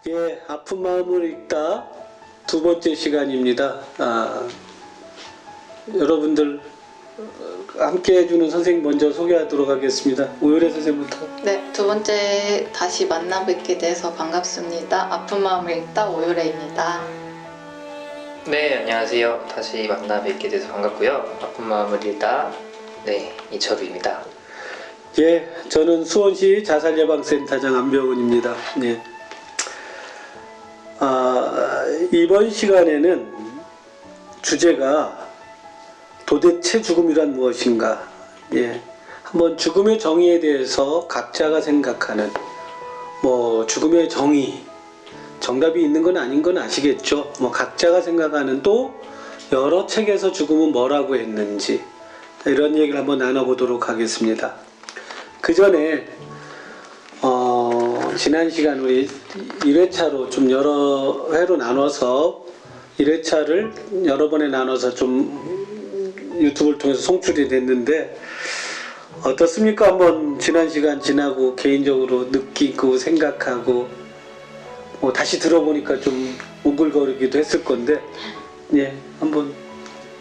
예, 아픈 마음을 읽다 두 번째 시간입니다. 여러분들 함께 해주는 선생님 먼저 소개하도록 하겠습니다. 오열의 선생님부터. 네, 두 번째 다시 만나 뵙게 돼서 반갑습니다. 아픈 마음을 읽다 오유래입니다. 네, 안녕하세요. 다시 만나 뵙게 돼서 반갑고요. 아픈 마음을 읽다 이철우입니다. 예, 저는 수원시 자살예방센터장 안병훈입니다. 네. 이번 시간에는 주제가 도대체 죽음이란 무엇인가? 예, 한번 죽음의 정의에 대해서 각자가 생각하는 죽음의 정의, 정답이 있는 건 아닌 건 아시겠죠? 각자가 생각하는 또 여러 책에서 죽음은 뭐라고 했는지 이런 얘기를 한번 나눠보도록 하겠습니다. 그 전에 지난 시간 우리 1회차로 좀 여러 회로 나눠서 1회차를 여러 번에 나눠서 좀 유튜브를 통해서 송출이 됐는데 어떻습니까? 한번 지난 시간 지나고 개인적으로 느끼고 생각하고 다시 들어보니까 좀 오글거리기도 했을 건데 예, 한번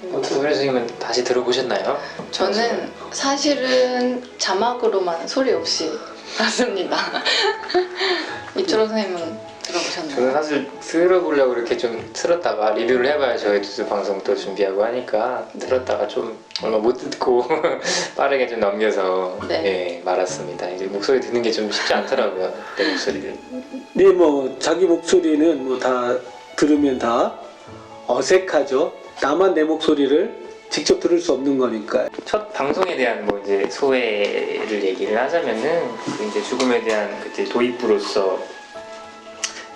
오유래 선생님은 다시 들어보셨나요? 저는 사실은 자막으로만 소리 없이 봤습니다. 이철호 선생님은 들어보셨나요? 저는 사실 들어보려고 이렇게 좀 틀었다가 리뷰를 해봐야 저희 뉴스 방송 또 준비하고 하니까 들었다가 좀 얼마 못 듣고 빠르게 좀 넘겨서 말았습니다. 이제 목소리 듣는 게 좀 쉽지 않더라고요. 내 목소리를. 네, 자기 목소리는 다 들으면 다 어색하죠. 나만 내 목소리를 직접 들을 수 없는 거니까. 첫 방송에 대한 이제 소회를 얘기를 하자면은 이제 죽음에 대한 그때 도입부로서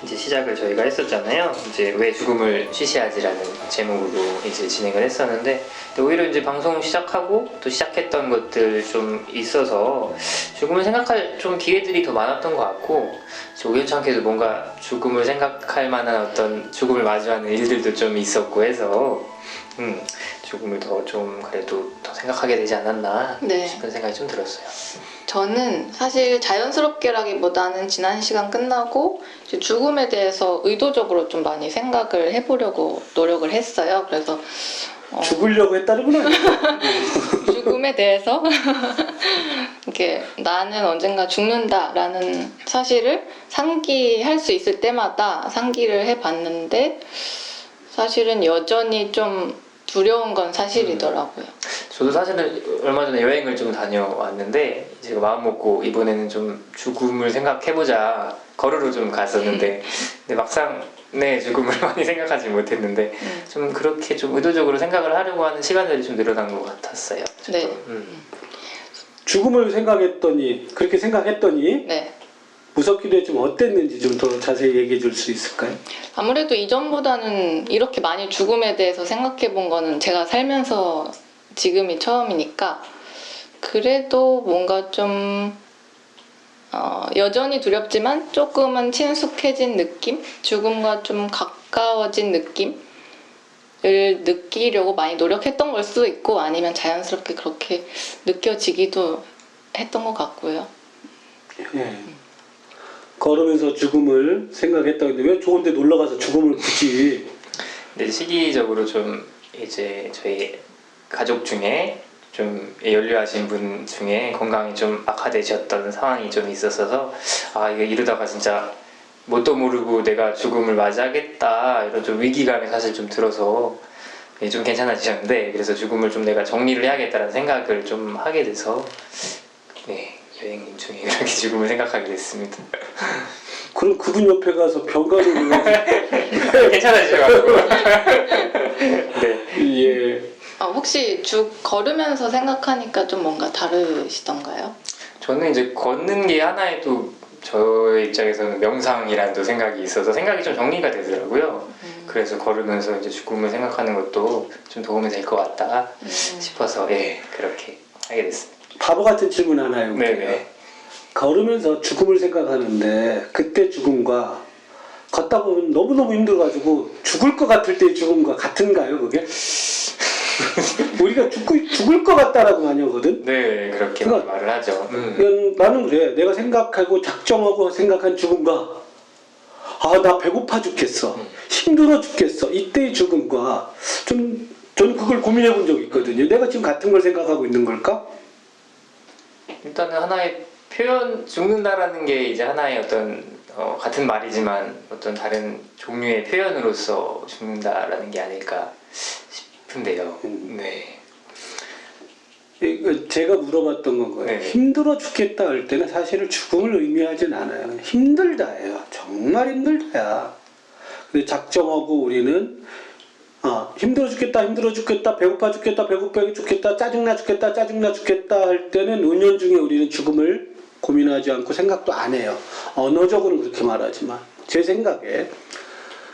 이제 시작을 저희가 했었잖아요. 이제 왜 죽음을 쉬쉬하지라는 제목으로 이제 진행을 했었는데 오히려 이제 방송 시작하고 또 시작했던 것들 좀 있어서 죽음을 생각할 좀 기회들이 더 많았던 것 같고 우연찮게도 뭔가 죽음을 생각할 만한 어떤 죽음을 마주하는 일들도 좀 있었고 해서 죽음을 더 좀 그래도 더 생각하게 되지 않았나 싶은 생각이 좀 들었어요. 저는 사실 자연스럽게라기보다는 지난 시간 끝나고 이제 죽음에 대해서 의도적으로 좀 많이 생각을 해보려고 노력을 했어요. 그래서 죽으려고 했다는 건 아니죠. 죽음에 대해서 이렇게 나는 언젠가 죽는다라는 사실을 상기할 수 있을 때마다 상기를 해봤는데 사실은 여전히 좀 두려운 건 사실이더라고요. 저도 사실은 얼마 전에 여행을 좀 다녀왔는데 제가 마음 먹고 이번에는 좀 죽음을 생각해보자 걸으러 좀 갔었는데 근데 막상 죽음을 많이 생각하지 못했는데 좀 그렇게 좀 의도적으로 생각을 하려고 하는 시간들이 좀 늘어난 것 같았어요. 저도. 네. 죽음을 그렇게 생각했더니 무섭기도 했지만 어땠는지 좀 더 자세히 얘기해 줄 수 있을까요? 아무래도 이전보다는 이렇게 많이 죽음에 대해서 생각해 본 거는 제가 살면서 지금이 처음이니까 그래도 뭔가 좀 여전히 두렵지만 조금은 친숙해진 느낌? 죽음과 좀 가까워진 느낌을 느끼려고 많이 노력했던 걸 수도 있고 아니면 자연스럽게 그렇게 느껴지기도 했던 것 같고요. 예. 걸으면서 죽음을 생각했다는데 왜 좋은데 놀러 가서 죽음을 굳이? 근데 시기적으로 좀 이제 저희 가족 중에 좀 연료하신 분 중에 건강이 좀 악화되셨던 상황이 좀 있었어서 이거 이러다가 진짜 뭣도 모르고 내가 죽음을 맞이하겠다 이런 좀 위기감이 사실 좀 들어서 좀 괜찮아지셨는데 그래서 죽음을 좀 내가 정리를 해야겠다는 생각을 좀 하게 돼서 여행 중에 그렇게 죽음을 생각하게 됐습니다. 그럼 그분 옆에 가서 병가를 괜찮아지셔가지고 예. 혹시 걸으면서 생각하니까 좀 뭔가 다르시던가요? 저는 이제 걷는 게 하나의 또 저의 입장에서는 명상이라는 또 생각이 있어서 생각이 좀 정리가 되더라고요. 그래서 걸으면서 이제 죽음을 생각하는 것도 좀 도움이 될 것 같다 싶어서 그렇게 하게 됐습니다. 바보 같은 질문 하나요. 네네. 걸으면서 죽음을 생각하는데 그때 죽음과 걷다 보면 너무너무 힘들어가지고 죽을 것 같을 때의 죽음과 같은가요, 그게? 우리가 죽을 것 같다라고 많이 하거든? 네, 그렇게 그러니까 말을 하죠. 나는 그래. 내가 생각하고 작정하고 생각한 죽음과 아, 나 배고파 죽겠어. 힘들어 죽겠어. 이때의 죽음과 저는 그걸 고민해 본 적이 있거든요. 내가 지금 같은 걸 생각하고 있는 걸까? 일단은 하나의 표현, 죽는다라는 게 이제 하나의 어떤 같은 말이지만 어떤 다른 종류의 표현으로서 죽는다라는 게 아닐까 싶은데요. 네. 제가 물어봤던 건 거예요. 네. 힘들어 죽겠다 할 때는 사실은 죽음을 의미하진 않아요. 힘들다예요. 정말 힘들다야. 근데 작정하고 우리는 힘들어 죽겠다, 배고파 죽겠다, 짜증나 죽겠다 할 때는 은연중에 우리는 죽음을 고민하지 않고 생각도 안 해요. 언어적으로는 그렇게 말하지만 제 생각에.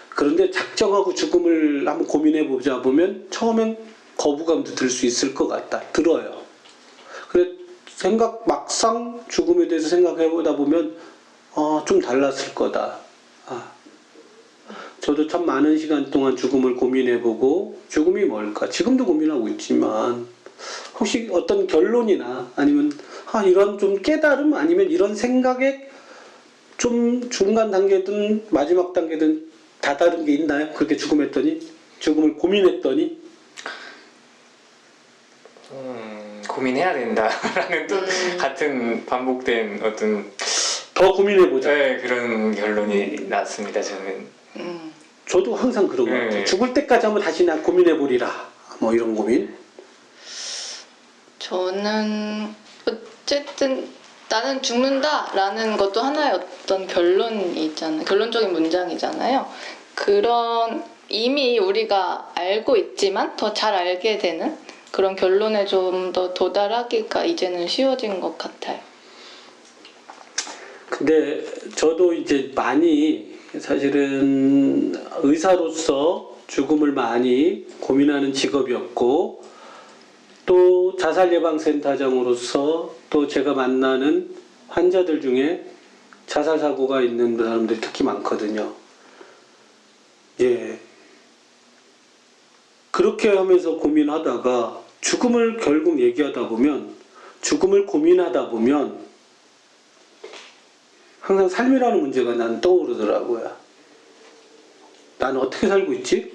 그런데 작정하고 죽음을 한번 고민해 보자 보면 처음엔 거부감도 들 수 있을 것 같다. 들어요. 그래 막상 죽음에 대해서 생각해 보다 보면 좀 달랐을 거다. 저도 참 많은 시간 동안 죽음을 고민해보고 죽음이 뭘까? 지금도 고민하고 있지만 혹시 어떤 결론이나 아니면 이런 좀 깨달음 아니면 이런 생각에 좀 중간 단계든 마지막 단계든 다다른 게 있나요? 그렇게 죽음을 고민했더니 고민해야 된다라는 또 같은 반복된 어떤 더 고민해보자. 네, 그런 결론이 났습니다. 저는. 저도 항상 그런 것 같아요. 죽을 때까지 한번 다시 나 고민해보리라. 뭐 이런 고민. 저는 어쨌든 나는 죽는다라는 것도 하나의 어떤 결론이 있잖아요. 결론적인 문장이잖아요. 그런 이미 우리가 알고 있지만 더 잘 알게 되는 그런 결론에 좀 더 도달하기가 이제는 쉬워진 것 같아요. 근데 저도 이제 많이 사실은 의사로서 죽음을 많이 고민하는 직업이었고 또 자살예방센터장으로서 또 제가 만나는 환자들 중에 자살 사고가 있는 사람들이 특히 많거든요. 예. 그렇게 하면서 고민하다가 죽음을 결국 얘기하다 보면 죽음을 고민하다 보면 항상 삶이라는 문제가 난 떠오르더라고요. 나는 어떻게 살고 있지?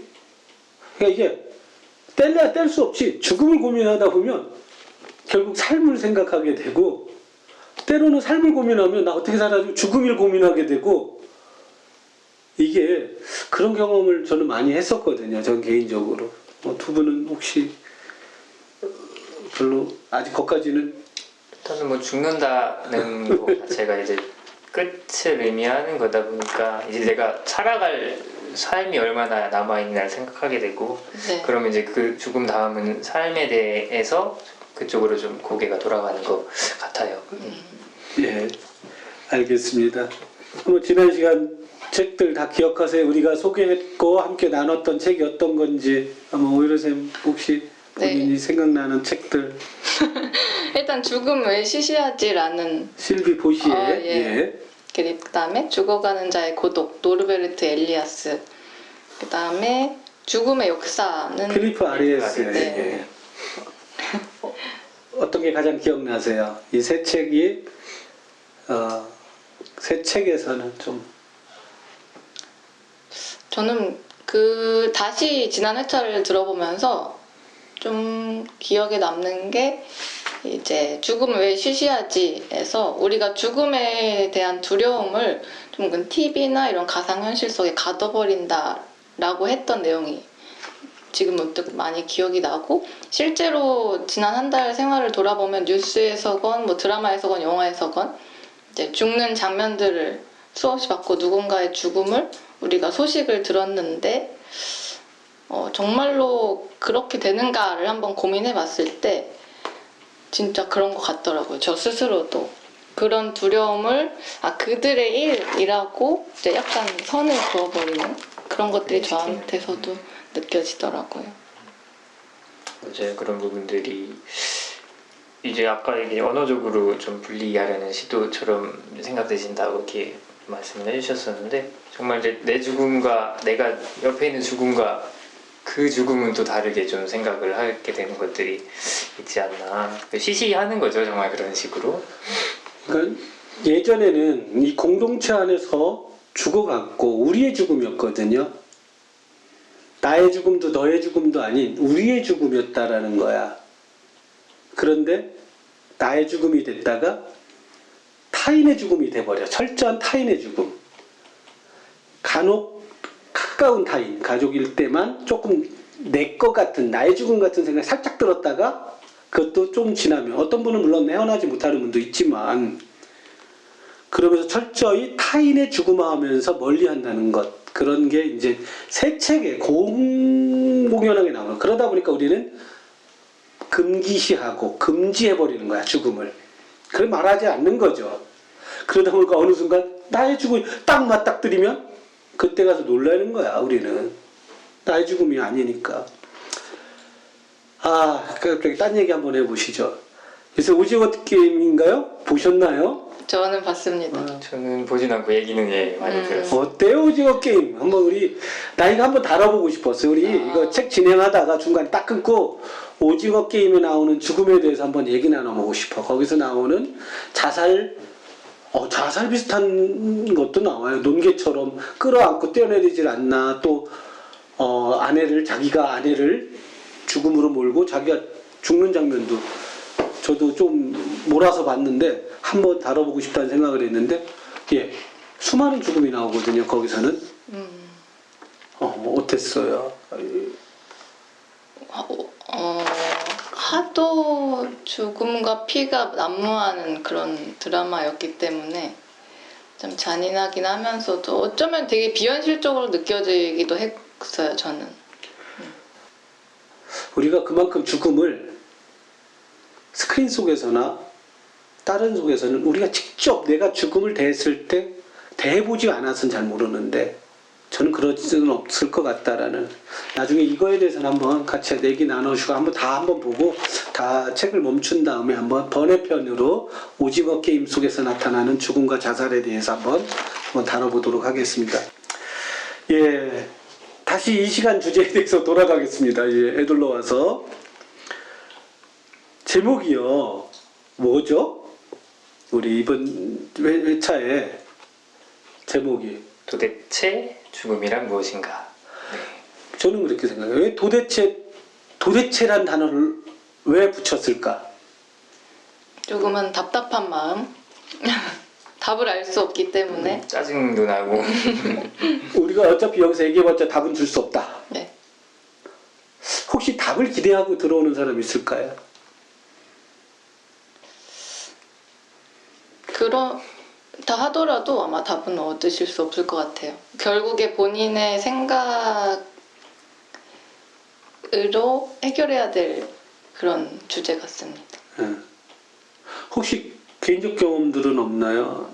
그러니까 이게 뗄래야 뗄 수 없이 죽음을 고민하다 보면 결국 삶을 생각하게 되고 때로는 삶을 고민하면 나 어떻게 살아야 죽음을 고민하게 되고 이게 그런 경험을 저는 많이 했었거든요. 전 개인적으로. 두 분은 혹시 별로 아직 거기까지는 일단은 뭐 죽는다는 것 자체가 이제 끝을 의미하는 거다 보니까 이제 내가 살아갈 삶이 얼마나 남아있나를 생각하게 되고 네. 그러면 이제 그 죽음 다음은 삶에 대해서 그쪽으로 좀 고개가 돌아가는 것 같아요. 예, 알겠습니다. 지난 시간 책들 다 기억하세요? 우리가 소개했고 함께 나눴던 책이 어떤 건지 오이로쌤 혹시 본인이 네. 생각나는 책들. 일단 죽음 왜 시시하지라는 실비 보시에. 예. 그다음에 죽어가는 자의 고독 노르베르트 엘리아스. 그다음에 죽음의 역사는 필리프 아리에스. 네. 어떤 게 가장 기억나세요? 이 세 책이 세 책에서는 좀 저는 다시 지난 회차를 들어보면서 좀 기억에 남는 게 이제 죽음을 왜 쉬쉬하지에서 우리가 죽음에 대한 두려움을 좀 TV나 이런 가상현실 속에 가둬버린다라고 했던 내용이 지금 문득 많이 기억이 나고 실제로 지난 한 달 생활을 돌아보면 뉴스에서건 뭐 드라마에서건 영화에서건 이제 죽는 장면들을 수없이 봤고 누군가의 죽음을 우리가 소식을 들었는데 정말로 그렇게 되는가를 한번 고민해 봤을 때 진짜 그런 것 같더라고요. 저 스스로도. 그런 두려움을 그들의 일이라고 이제 약간 선을 그어버리는 그런 것들이 저한테서도 느껴지더라고요. 맞아요. 그런 부분들이 이제 아까 이게 언어적으로 좀 분리하려는 시도처럼 생각되신다고 이렇게 말씀을 해주셨었는데 정말 이제 내 죽음과 내가 옆에 있는 죽음과 그 죽음은 또 다르게 좀 생각을 하게 되는 것들이 있지 않나. 시시하는 거죠, 정말 그런 식으로. 그러니까 예전에는 이 공동체 안에서 죽어갔고 우리의 죽음이었거든요. 나의 죽음도 너의 죽음도 아닌 우리의 죽음이었다라는 거야. 그런데 나의 죽음이 됐다가 타인의 죽음이 돼버려. 철저한 타인의 죽음. 간혹 가까운 타인, 가족일 때만 조금 내 것 같은, 나의 죽음 같은 생각이 살짝 들었다가 그것도 좀 지나면, 어떤 분은 물론 헤어나지 못하는 분도 있지만, 그러면서 철저히 타인의 죽음하면서 멀리 한다는 것. 그런 게 이제 새 책에 공공연하게 나오는. 그러다 보니까 우리는 금기시하고 금지해버리는 거야, 죽음을. 그걸 말하지 않는 거죠. 그러다 보니까 어느 순간 나의 죽음이 딱 맞닥뜨리면 그때 가서 놀라는 거야, 우리는. 나의 죽음이 아니니까. 갑자기 딴 얘기 한번 해보시죠. 요새 오징어 게임인가요? 보셨나요? 저는 봤습니다. 저는 보진 않고 얘기는 많이 들었어요. 어때요, 오징어 게임? 한번 나 이거 한번 다뤄보고 싶었어요. 우리 이거 책 진행하다가 중간에 딱 끊고 오징어 게임에 나오는 죽음에 대해서 한번 얘기 나눠보고 싶어. 거기서 나오는 자살 비슷한 것도 나와요. 논개처럼 끌어안고 떼어내리질 않나. 또 자기가 아내를 죽음으로 몰고 자기가 죽는 장면도 저도 좀 몰아서 봤는데 한번 다뤄보고 싶다는 생각을 했는데, 수많은 죽음이 나오거든요. 거기서는. 어땠어요? 하도 죽음과 피가 난무하는 그런 드라마였기 때문에 좀 잔인하긴 하면서도 어쩌면 되게 비현실적으로 느껴지기도 했어요, 저는. 우리가 그만큼 죽음을 스크린 속에서나 다른 속에서는 우리가 직접 내가 죽음을 대했을 때 대해보지 않아서는 잘 모르는데, 저는 그럴 수는 없을 것 같다라는. 나중에 이거에 대해서는 한번 같이 얘기 나누시고 한번 보고 다 책을 멈춘 다음에 한번 번외편으로 오징어 게임 속에서 나타나는 죽음과 자살에 대해서 한번 다뤄보도록 하겠습니다. 다시 이 시간 주제에 대해서 돌아가겠습니다. 애들로 와서. 제목이요. 뭐죠? 우리 이번 회차의 제목이. 도대체 죽음이란 무엇인가? 저는 그렇게 생각해요. 왜 도대체란 단어를 왜 붙였을까? 조금은 답답한 마음. 답을 알 수 없기 때문에. 짜증도 나고. 우리가 어차피 여기서 얘기해봤자 답은 줄 수 없다. 네. 혹시 답을 기대하고 들어오는 사람 있을까요? 그렇다 하더라도 아마 답은 얻으실 수 없을 것 같아요. 결국에 본인의 생각으로 해결해야 될 그런 주제 같습니다. 혹시 개인적 경험들은 없나요?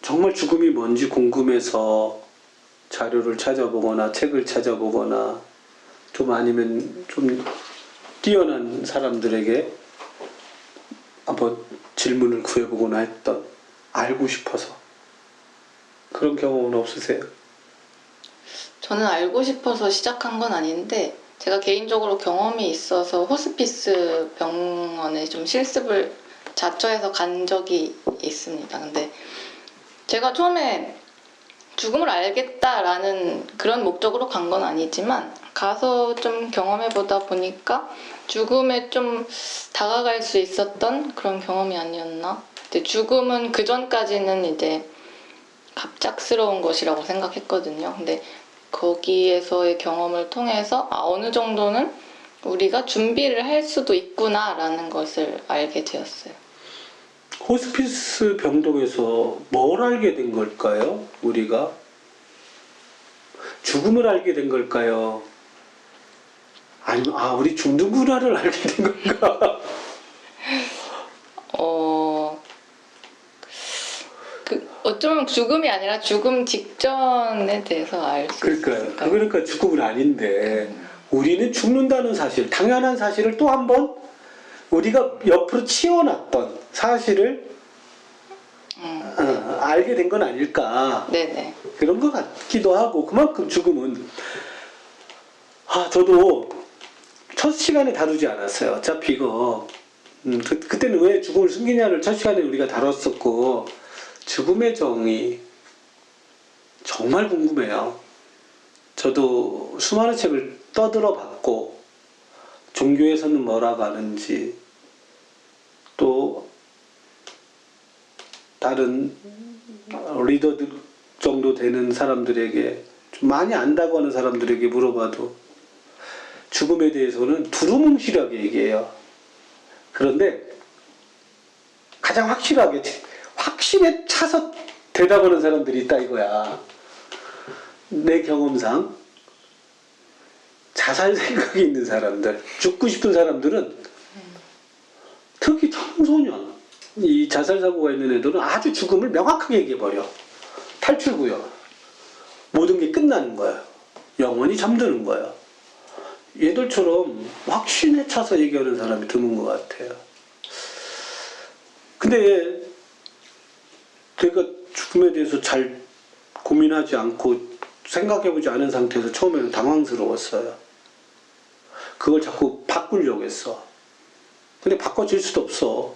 정말 죽음이 뭔지 궁금해서 자료를 찾아보거나 책을 찾아보거나 좀 아니면 좀 뛰어난 사람들에게 한번 질문을 구해보거나 했던, 알고 싶어서 그런 경험은 없으세요? 저는 알고 싶어서 시작한 건 아닌데 제가 개인적으로 경험이 있어서 호스피스 병원에 좀 실습을 자처해서 간 적이 있습니다. 근데 제가 처음에 죽음을 알겠다라는 그런 목적으로 간 건 아니지만 가서 좀 경험해보다 보니까 죽음에 좀 다가갈 수 있었던 그런 경험이 아니었나? 근데 죽음은 그 전까지는 이제 갑작스러운 것이라고 생각했거든요. 근데 거기에서의 경험을 통해서 어느 정도는 우리가 준비를 할 수도 있구나라는 것을 알게 되었어요. 호스피스 병동에서 뭘 알게 된 걸까요? 우리가 죽음을 알게 된 걸까요? 아니면 우리 죽는구나를 알게 된 걸까? 어쩌면 죽음이 아니라 죽음 직전에 대해서 알 수 있을까요? 그러니까 죽음은 아닌데 우리는 죽는다는 사실, 당연한 사실을 또 한 번 우리가 옆으로 치워놨던 사실을 알게 된 건 아닐까. 네네. 그런 것 같기도 하고, 그만큼 죽음은 저도 첫 시간에 다루지 않았어요. 어차피 이거 그때는 왜 죽음을 숨기냐를 첫 시간에 우리가 다뤘었고, 죽음의 정의 정말 궁금해요. 저도 수많은 책을 떠들어 봤고 종교에서는 뭐라고 하는지 또 다른 리더들 정도 되는 사람들에게 좀 많이 안다고 하는 사람들에게 물어봐도 죽음에 대해서는 두루뭉실하게 얘기해요. 그런데 가장 확신에 차서 대답하는 사람들이 있다 이거야. 내 경험상 자살 생각이 있는 사람들, 죽고 싶은 사람들은 특히 청소년, 이 자살 사고가 있는 애들은 아주 죽음을 명확하게 얘기해버려. 탈출구요. 모든 게 끝나는 거예요. 영원히 잠드는 거예요. 얘들처럼 확신에 차서 얘기하는 사람이 드문 것 같아요. 근데 내가 죽음에 대해서 잘 고민하지 않고 생각해보지 않은 상태에서 처음에는 당황스러웠어요. 그걸 자꾸 바꾸려고 했어. 근데 바꿔질 수도 없어.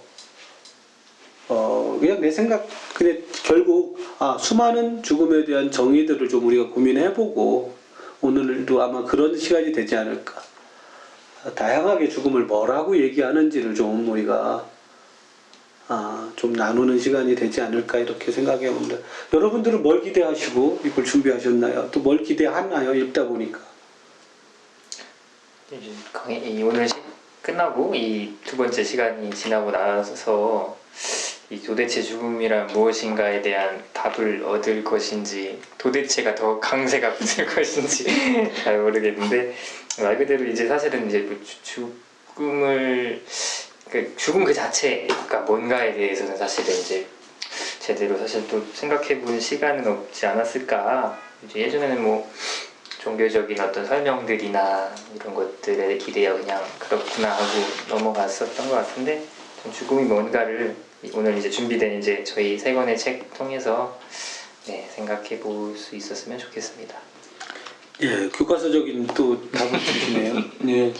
그냥 내 생각, 근데 결국, 수많은 죽음에 대한 정의들을 좀 우리가 고민해보고, 오늘도 아마 그런 시간이 되지 않을까. 다양하게 죽음을 뭐라고 얘기하는지를 좀 우리가, 좀 나누는 시간이 되지 않을까, 이렇게 생각해 봅니다. 여러분들은 뭘 기대하시고 이걸 준비하셨나요? 또 뭘 기대하나요? 읽다 보니까. 오늘 끝나고 이 두 번째 시간이 지나고 나서 이 도대체 죽음이란 무엇인가에 대한 답을 얻을 것인지 도대체가 더 강세가 붙을 것인지 잘 모르겠는데 말 그대로 이제 사실은 이제 죽음 그 자체가 뭔가에 대해서는 사실은 이제 제대로 사실 또 생각해 본 시간은 없지 않았을까. 이제 예전에는 뭐 종교적인 어떤 설명들이나 이런 것들에 기대어 그냥 그렇구나 하고 넘어갔었던 것 같은데 죽음이 뭔가를 오늘 이제 준비된 이제 저희 세 권의 책 통해서 생각해 볼 수 있었으면 좋겠습니다. 예, 교과서적인 또 답을 주시네요. 예.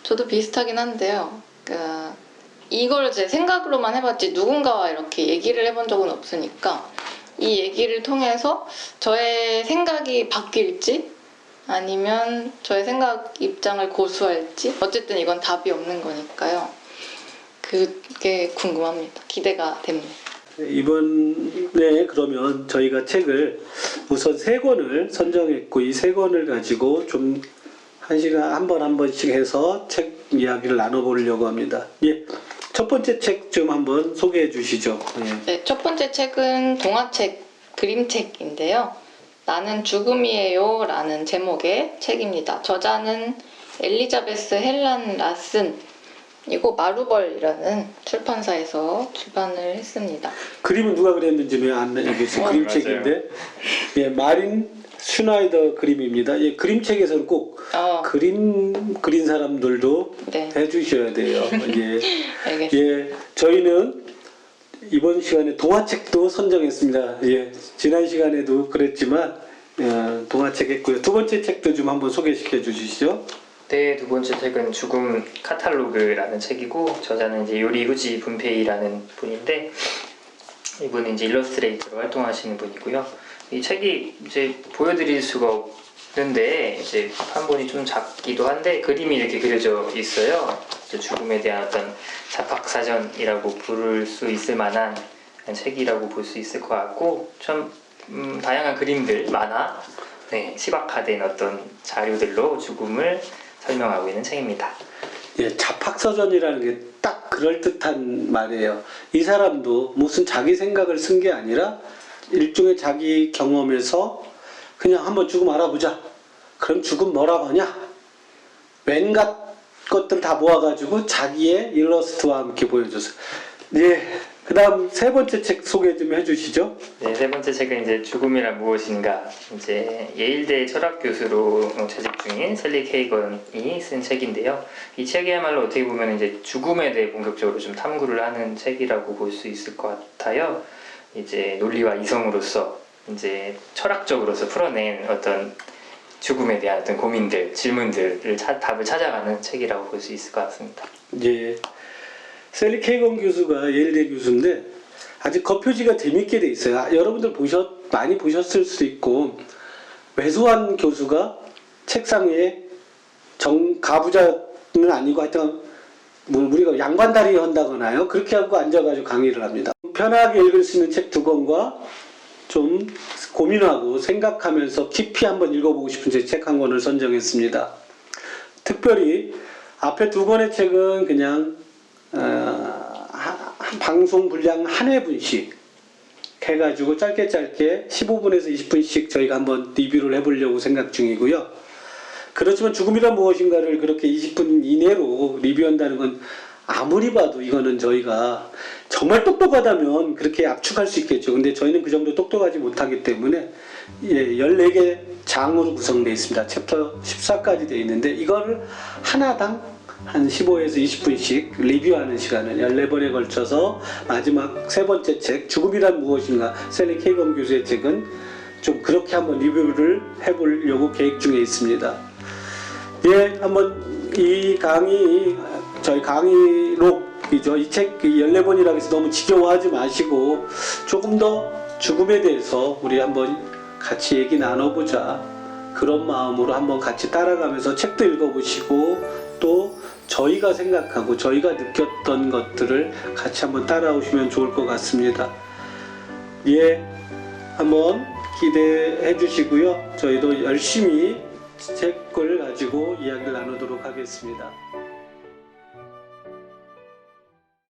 저도 비슷하긴 한데요. 이걸 제 생각으로만 해봤지 누군가와 이렇게 얘기를 해본 적은 없으니까 이 얘기를 통해서 저의 생각이 바뀔지 아니면 저의 생각 입장을 고수할지 어쨌든 이건 답이 없는 거니까요. 그게 궁금합니다. 기대가 됩니다. 이번에 그러면 저희가 책을 우선 3권을 선정했고 이 3권을 가지고 좀 한 시간 한 번씩 해서 책 이야기를 나눠보려고 합니다. 예, 첫 번째 책 좀 한번 소개해 주시죠. 예. 네, 첫 번째 책은 동화책, 그림책인데요. 나는 죽음이에요 라는 제목의 책입니다. 저자는 엘리자베스 헬란 라슨이고 마루벌이라는 출판사에서 출판을 했습니다. 그림은 누가 그렸는지는 안 알겠어요. 그림책인데 예, 마린 슈나이더 그림입니다. 예, 그림책에서는 꼭 그린 사람들도 네. 해주셔야 돼요. 예, 알겠습니다. 예, 저희는 이번 시간에 동화책도 선정했습니다. 예, 지난 시간에도 그랬지만 동화책 했고요. 두 번째 책도 좀 한번 소개시켜 주시죠. 네, 두 번째 책은 죽음 카탈로그라는 책이고 저자는 이제 요리우지 분페이라는 분인데 이분은 이제 일러스트레이터로 활동하시는 분이고요. 이 책이 이제 보여드릴 수가 없는데 이제 판본이 좀 작기도 한데 그림이 이렇게 그려져 있어요. 이제 죽음에 대한 어떤 자팍사전이라고 부를 수 있을 만한 책이라고 볼 수 있을 것 같고 참 다양한 그림들, 만화, 시각화된 어떤 자료들로 죽음을 설명하고 있는 책입니다. 예, 자팍서전이라는 게 딱 그럴듯한 말이에요. 이 사람도 무슨 자기 생각을 쓴 게 아니라 일종의 자기 경험에서 그냥 한번 죽음 알아보자. 그럼 죽음 뭐라고 하냐? 웬갖 것들 다 모아가지고 자기의 일러스트와 함께 보여줬어요. 예, 그 다음 세 번째 책 소개 좀 해주시죠. 네, 세 번째 책은 이제 죽음이란 무엇인가. 이제 예일대 철학 교수로 재직 중인 셀리 케이건이 쓴 책인데요. 이 책이야말로 어떻게 보면 이제 죽음에 대해 본격적으로 좀 탐구를 하는 책이라고 볼 수 있을 것 같아요. 이제 논리와 이성으로서 이제 철학적으로서 풀어낸 어떤 죽음에 대한 어떤 고민들, 질문들을 답을 찾아가는 책이라고 볼 수 있을 것 같습니다. 예. 셀리 케이건 교수가 예일대 교수인데 아주 겉표지가 재밌게 돼 있어요. 여러분들 많이 보셨을 수도 있고, 외소한 교수가 책상 위에 가부좌는 아니고 하여튼 뭐 우리가 양반다리 한다거나요. 그렇게 하고 앉아가지고 강의를 합니다. 편하게 읽을 수 있는 책 2권과 좀 고민하고 생각하면서 깊이 한번 읽어보고 싶은 책 한 권을 선정했습니다. 특별히 앞에 2권의 책은 그냥 방송 분량 한 회분씩 해가지고 짧게 15분에서 20분씩 저희가 한번 리뷰를 해보려고 생각 중이고요. 그렇지만 죽음이란 무엇인가를 그렇게 20분 이내로 리뷰한다는 건 아무리 봐도 이거는 저희가 정말 똑똑하다면 그렇게 압축할 수 있겠죠. 근데 저희는 그 정도 똑똑하지 못하기 때문에 14개 장으로 구성되어 있습니다. 챕터 14까지 되어 있는데 이거를 하나당 한 15에서 20분씩 리뷰하는 시간을 14번에 걸쳐서 마지막 3번째 책 죽음이란 무엇인가 셀리 케이건 교수의 책은 좀 그렇게 한번 리뷰를 해보려고 계획 중에 있습니다. 예, 한번 이 강의 저희 강의록이죠. 이 책 14번이라고 해서 너무 지겨워하지 마시고 조금 더 죽음에 대해서 우리 한번 같이 얘기 나눠보자. 그런 마음으로 한번 같이 따라가면서 책도 읽어보시고 또 저희가 생각하고 저희가 느꼈던 것들을 같이 한번 따라오시면 좋을 것 같습니다. 예, 한번 기대해 주시고요. 저희도 열심히 책을 가지고 이야기를 나누도록 하겠습니다.